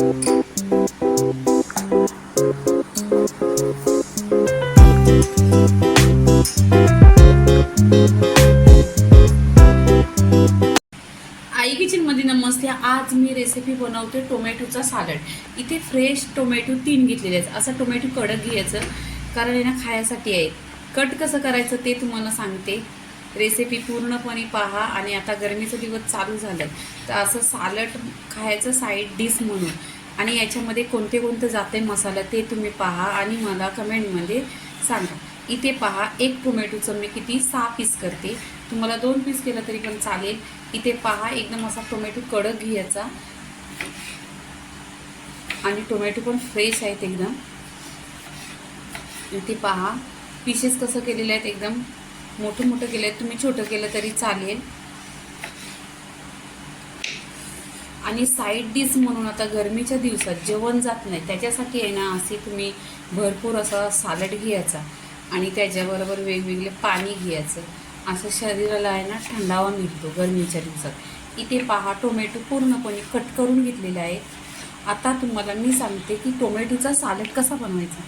आई किचनमध्ये नमस्ते. आज मी रेसिपी बनवते टोमॅटोचा सॅलड. इथे फ्रेश टोमॅटो 3 घेतलेले आहेत. असं टोमॅटो कडक घ्यायचं, कारण यांना खाण्यासाठी आहे. कट कसं करायचं ते तुम्हाला सांगते. रेसिपी पूर्णपणे पहा. आणि आता गरमीचं दिवस चालू झालं तर असं सॅलड खायचं साईड डिश म्हणून. आणि याच्यामध्ये कोणते कोणते जाते मसाला ते तुम्ही पहा आणि मला कमेंटमध्ये सांगा. इथे पहा, एक टोमॅटोचं मी किती 6 पीस करते. तुम्हाला 2 पीस केलं तरी पण चालेल. इथे पहा, एकदम असा टोमॅटो कडक घ्यायचा. आणि टोमॅटो पण फ्रेश आहेत एकदम. इथे पहा पीसेस कसं केलेले आहेत, एकदम मोठं मोठं केलं आहे. तुम्ही छोटं केलं तरी चालेल. आणि साईड डिश म्हणून आता गरमीच्या दिवसात जेवण जात नाही त्याच्यासाठी आहे ना, असे तुम्ही भरपूर असा सॅलड घ्यायचा आणि त्याच्याबरोबर वेगवेगळे पाणी घ्यायचं. असं शरीराला आहे ना थंडावा मिळतो गरमीच्या दिवसात. इथे पहा, टोमॅटो पूर्णपणे कट करून घेतलेले आहे. आता तुम्हाला मी सांगते की टोमॅटोचा सॅलड कसा बनवायचा.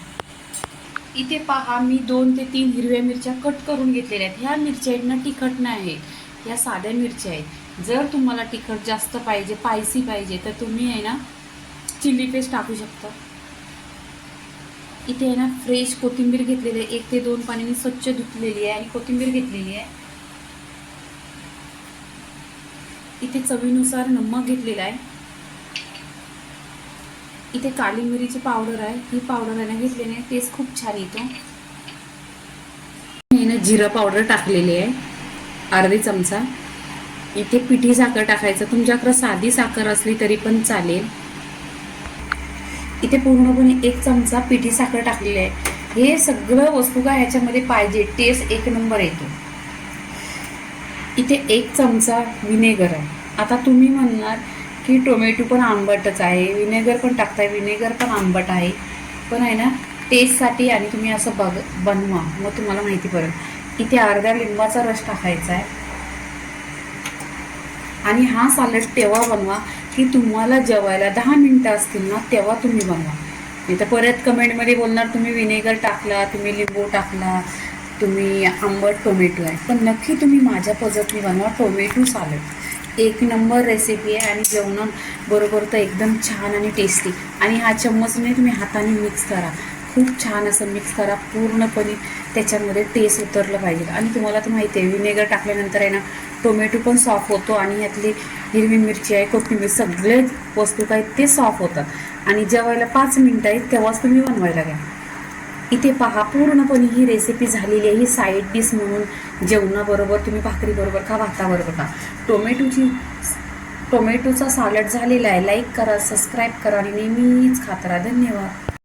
इथे पहा, मी 2 ते 3 हिरव्या मिरच्या कट करून घेतलेल्या आहेत. ह्या मिरच्या आहेत ना तिखट नाही आहेत, ह्या साध्या मिरच्या आहेत. जर तुम्हाला तिखट जास्त पाहिजे, स्पायसी पाहिजे, तर तुम्ही आहे ना चिली पेस्ट टाकू शकता. इथे आहे ना फ्रेश कोथिंबीर घेतलेली आहे. 1 ते 2 पाण्याने स्वच्छ धुतलेली आहे आणि कोथिंबीर घेतलेली आहे. इथे चवीनुसार नमक घेतलेला आहे. इथे काली मिरीची पावडर आहे. ही पावडर आहे ना घेतलेली आहे, टेस्ट खूप छान येतो. ना जिरा पावडर टाकलेली आहे अर्धी चमचा. इथे पिठी साखर टाकायचं. तुमच्याकडे साधी साखर असली तरी पण चालेल. इथे पूर्णपणे 1 चमचा पिठी साखर टाकलेली आहे. हे सगळं वस्तू का ह्याच्यामध्ये पाहिजे, टेस्ट 1 नंबर येतो. इथे 1 चमचा विनेगर आहे. आता तुम्ही म्हणणार की टोमॅटो पण आंबटच आहे, विनेगर पण टाकताय, विनेगर पण आंबट आहे, पण आहे ना टेस्टसाठी. आणि तुम्ही असं बनवा, मग तुम्हाला माहिती पडेल. इथे अर्ध्या लिंबाचा रस टाकायचा आहे. आणि हा सॅलड तेव्हा बनवा की तुम्हाला जेवायला 10 मिनिटं असतील ना, तेव्हा तुम्ही बनवा. नाही तर परत कमेंटमध्ये बोलणार तुम्ही विनेगर टाकला, तुम्ही लिंबू टाकला, तुम्ही आंबट टोमॅटो आहे. पण नक्की तुम्ही माझ्या पद्धतीने बनवा. टोमॅटो सॅलड 1 नंबर रेसिपी आहे आणि जेवणाबरोबर तर एकदम छान आणि टेस्टी. आणि हा चम्मचने तुम्ही हाताने मिक्स करा, खूप छान असं मिक्स करा. पूर्णपणे त्याच्यामध्ये टेस्ट उतरलं पाहिजे. आणि तुम्हाला तर माहिती आहे, विनेगर टाकल्यानंतर आहे ना टोमॅटो पण सॉफ्ट होतो आणि ह्यातली हिरवी मिरची आहे, कोथिंबीर, सगळे वस्तू काय ते सॉफ्ट होतात. आणि जेवायला 5 मिनिटं आहेत तेव्हाच तुम्ही बनवायला घ्या. इथे पहा, पूर्णपणे ही रेसिपी झालेली आहे. ही साईड डिश म्हणून जेवणाबरोबर तुम्ही भाकरीबरोबर खा, भाताबरोबर खा. टोमॅटोचा सॅलड झालेला आहे. लाईक करा, सबस्क्राईब करा आणि नेहमीच खात राहा. धन्यवाद.